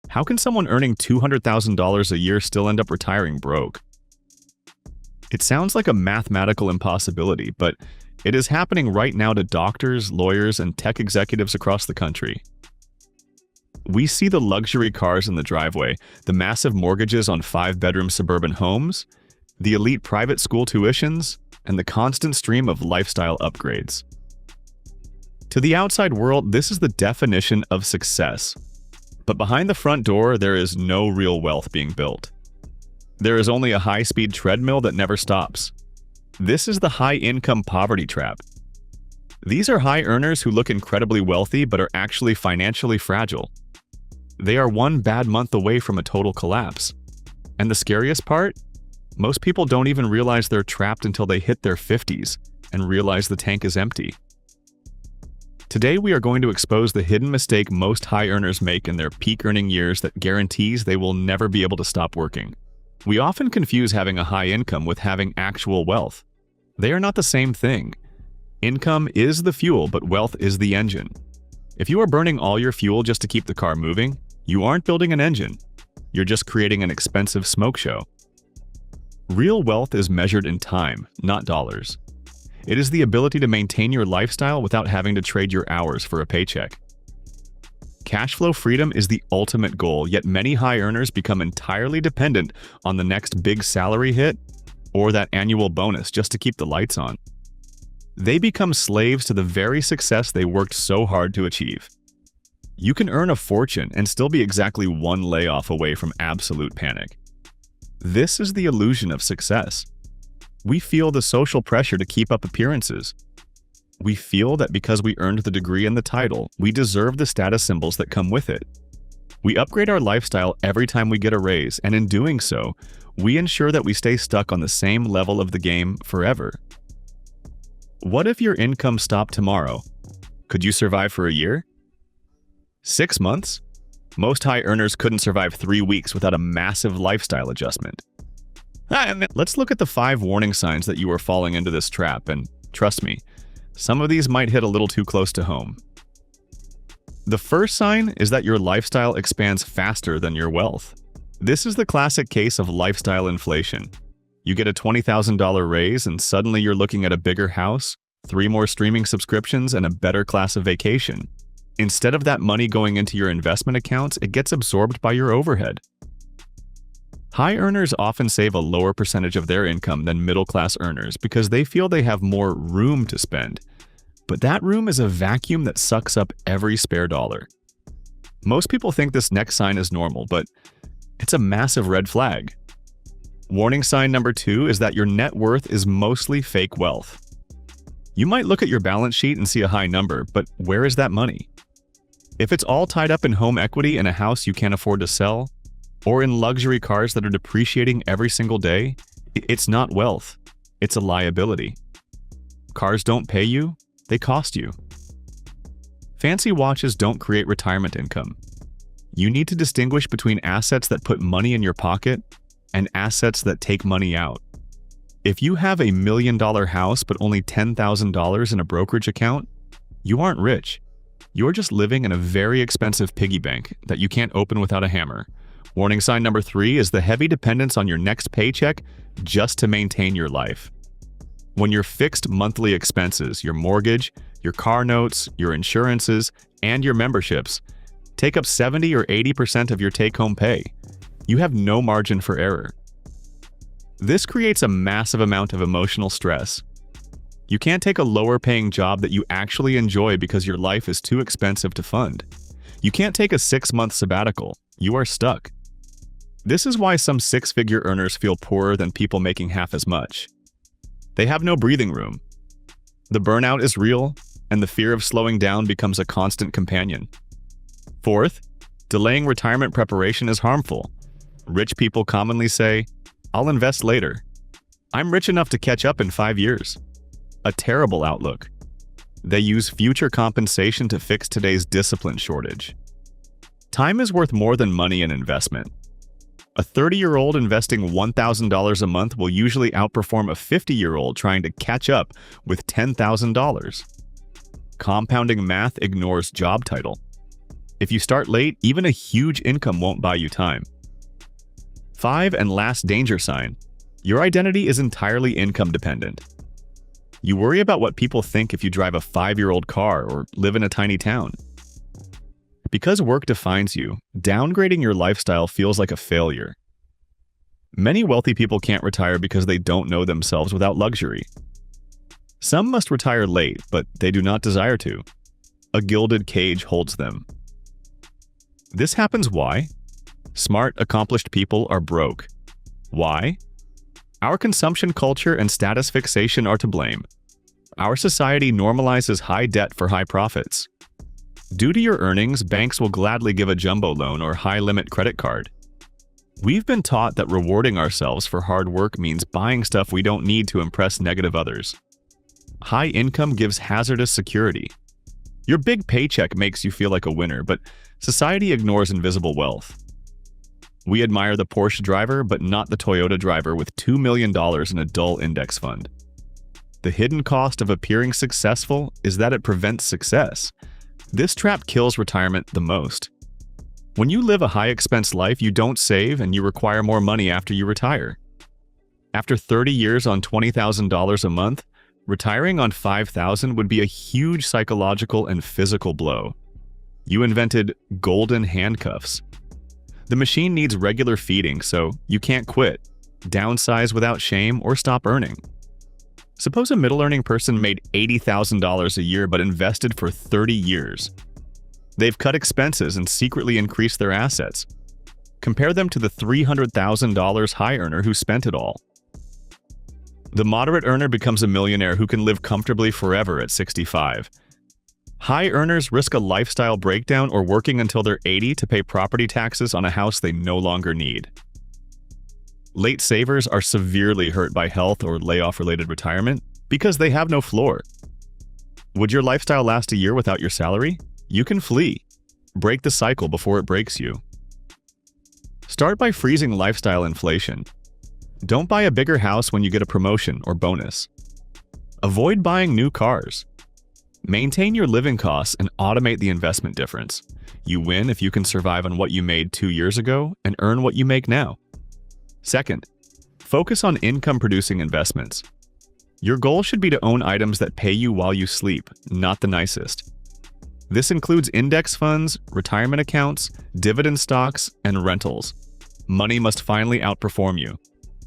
How can someone earning $200,000 a year still end up retiring broke? It sounds like a mathematical impossibility, but it is happening right now to doctors, lawyers, and tech executives across the country. We see the luxury cars in the driveway, the massive mortgages on 5-bedroom suburban homes, the elite private school tuitions, and the constant stream of lifestyle upgrades. To the outside world, this is the definition of success. But behind the front door, there is no real wealth being built. There is only a high-speed treadmill that never stops. This is the high-income poverty trap. These are high earners who look incredibly wealthy but are actually financially fragile. They are one bad month away from a total collapse. And the scariest part? Most people don't even realize they're trapped until they hit their 50s and realize the tank is empty. Today we are going to expose the hidden mistake most high earners make in their peak earning years that guarantees they will never be able to stop working. We often confuse having a high income with having actual wealth. They are not the same thing. Income is the fuel, but wealth is the engine. If you are burning all your fuel just to keep the car moving, you aren't building an engine. You're just creating an expensive smoke show. Real wealth is measured in time, not dollars. It is the ability to maintain your lifestyle without having to trade your hours for a paycheck. Cash flow freedom is the ultimate goal, yet many high earners become entirely dependent on the next big salary hit or that annual bonus just to keep the lights on. They become slaves to the very success they worked so hard to achieve. You can earn a fortune and still be exactly one layoff away from absolute panic. This is the illusion of success. We feel the social pressure to keep up appearances. We feel that because we earned the degree and the title, we deserve the status symbols that come with it. We upgrade our lifestyle every time we get a raise, and in doing so, we ensure that we stay stuck on the same level of the game forever. What if your income stopped tomorrow? Could you survive for a year? 6 months? Most high earners couldn't survive 3 weeks without a massive lifestyle adjustment. Let's look at the 5 warning signs that you are falling into this trap, and trust me, some of these might hit a little too close to home. The first sign is that your lifestyle expands faster than your wealth. This is the classic case of lifestyle inflation. You get a $20,000 raise and suddenly you're looking at a bigger house, 3 more streaming subscriptions, and a better class of vacation. Instead of that money going into your investment accounts, it gets absorbed by your overhead. High earners often save a lower percentage of their income than middle-class earners because they feel they have more room to spend. But that room is a vacuum that sucks up every spare dollar. Most people think this next sign is normal, but it's a massive red flag. Warning sign number 2 is that your net worth is mostly fake wealth. You might look at your balance sheet and see a high number, but where is that money? If it's all tied up in home equity in a house you can't afford to sell, or in luxury cars that are depreciating every single day, it's not wealth, it's a liability. Cars don't pay you, they cost you. Fancy watches don't create retirement income. You need to distinguish between assets that put money in your pocket and assets that take money out. If you have $1 million house but only $10,000 in a brokerage account, you aren't rich. You're just living in a very expensive piggy bank that you can't open without a hammer. Warning sign number 3 is the heavy dependence on your next paycheck just to maintain your life. When your fixed monthly expenses, your mortgage, your car notes, your insurances, and your memberships take up 70 or 80% of your take-home pay, you have no margin for error. This creates a massive amount of emotional stress. You can't take a lower-paying job that you actually enjoy because your life is too expensive to fund. You can't take a 6-month sabbatical. You are stuck. This is why some 6-figure earners feel poorer than people making half as much. They have no breathing room. The burnout is real, and the fear of slowing down becomes a constant companion. Fourth, delaying retirement preparation is harmful. Rich people commonly say, "I'll invest later. I'm rich enough to catch up in 5 years." A terrible outlook. They use future compensation to fix today's discipline shortage. Time is worth more than money and investment. A 30-year-old investing $1,000 a month will usually outperform a 50-year-old trying to catch up with $10,000. Compounding math ignores job title. If you start late, even a huge income won't buy you time. 5. And last danger sign. Your identity is entirely income dependent. You worry about what people think if you drive a 5-year-old car or live in a tiny town. Because work defines you, downgrading your lifestyle feels like a failure. Many wealthy people can't retire because they don't know themselves without luxury. Some must retire late, but they do not desire to. A gilded cage holds them. This happens why? Smart, accomplished people are broke. Why? Our consumption culture and status fixation are to blame. Our society normalizes high debt for high profits. Due to your earnings, banks will gladly give a jumbo loan or high-limit credit card. We've been taught that rewarding ourselves for hard work means buying stuff we don't need to impress negative others. High income gives hazardous security. Your big paycheck makes you feel like a winner, but society ignores invisible wealth. We admire the Porsche driver, but not the Toyota driver with $2 million in a dull index fund. The hidden cost of appearing successful is that it prevents success. This trap kills retirement the most. When you live a high-expense life, you don't save and you require more money after you retire. After 30 years on $20,000 a month, retiring on $5,000 would be a huge psychological and physical blow. You invented golden handcuffs. The machine needs regular feeding, so you can't quit, downsize without shame, or stop earning. Suppose a middle-earning person made $80,000 a year but invested for 30 years. They've cut expenses and secretly increased their assets. Compare them to the $300,000 high earner who spent it all. The moderate earner becomes a millionaire who can live comfortably forever at 65. High earners risk a lifestyle breakdown or working until they're 80 to pay property taxes on a house they no longer need. Late savers are severely hurt by health or layoff-related retirement because they have no floor. Would your lifestyle last a year without your salary? You can flee. Break the cycle before it breaks you. Start by freezing lifestyle inflation. Don't buy a bigger house when you get a promotion or bonus. Avoid buying new cars. Maintain your living costs and automate the investment difference. You win if you can survive on what you made 2 years ago and earn what you make now. Second, focus on income-producing investments. Your goal should be to own items that pay you while you sleep, not the nicest. This includes index funds, retirement accounts, dividend stocks, and rentals. Money must finally outperform you.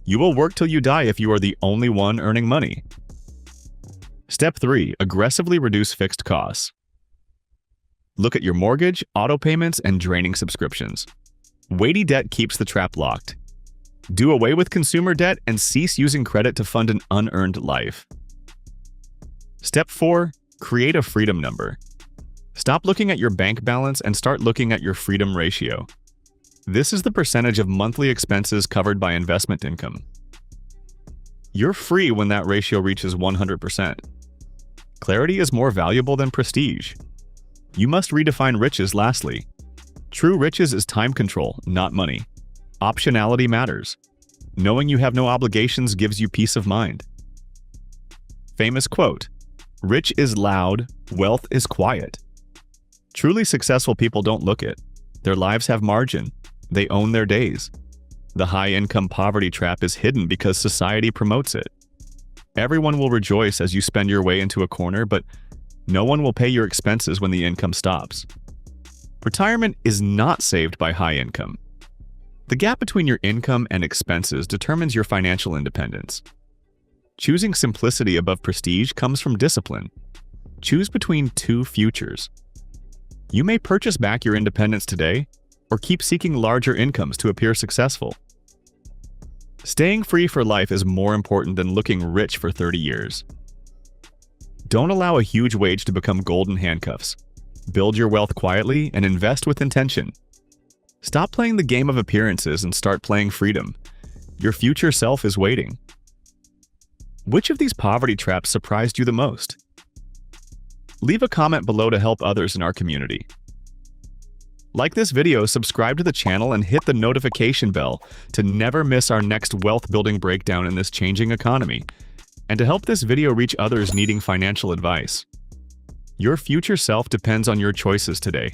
You will work till you die if you are the only one earning money. Step 3. Aggressively reduce fixed costs. Look at your mortgage, auto payments, and draining subscriptions. Weighty debt keeps the trap locked. Do away with consumer debt and cease using credit to fund an unearned life. Step 4. Create a freedom number. Stop looking at your bank balance and start looking at your freedom ratio. This is the percentage of monthly expenses covered by investment income. You're free when that ratio reaches 100%. Clarity is more valuable than prestige. You must redefine riches lastly. True riches is time control, not money. Optionality matters. Knowing you have no obligations gives you peace of mind. Famous quote: "Rich is loud, wealth is quiet." Truly successful people don't look it. Their lives have margin. They own their days. The high-income poverty trap is hidden because society promotes it. Everyone will rejoice as you spend your way into a corner, but no one will pay your expenses when the income stops. Retirement is not saved by high income. The gap between your income and expenses determines your financial independence. Choosing simplicity above prestige comes from discipline. Choose between two futures. You may purchase back your independence today, or keep seeking larger incomes to appear successful. Staying free for life is more important than looking rich for 30 years. Don't allow a huge wage to become golden handcuffs. Build your wealth quietly and invest with intention. Stop playing the game of appearances and start playing freedom. Your future self is waiting. Which of these poverty traps surprised you the most? Leave a comment below to help others in our community. Like this video, subscribe to the channel, and hit the notification bell to never miss our next wealth-building breakdown in this changing economy, and to help this video reach others needing financial advice. Your future self depends on your choices today.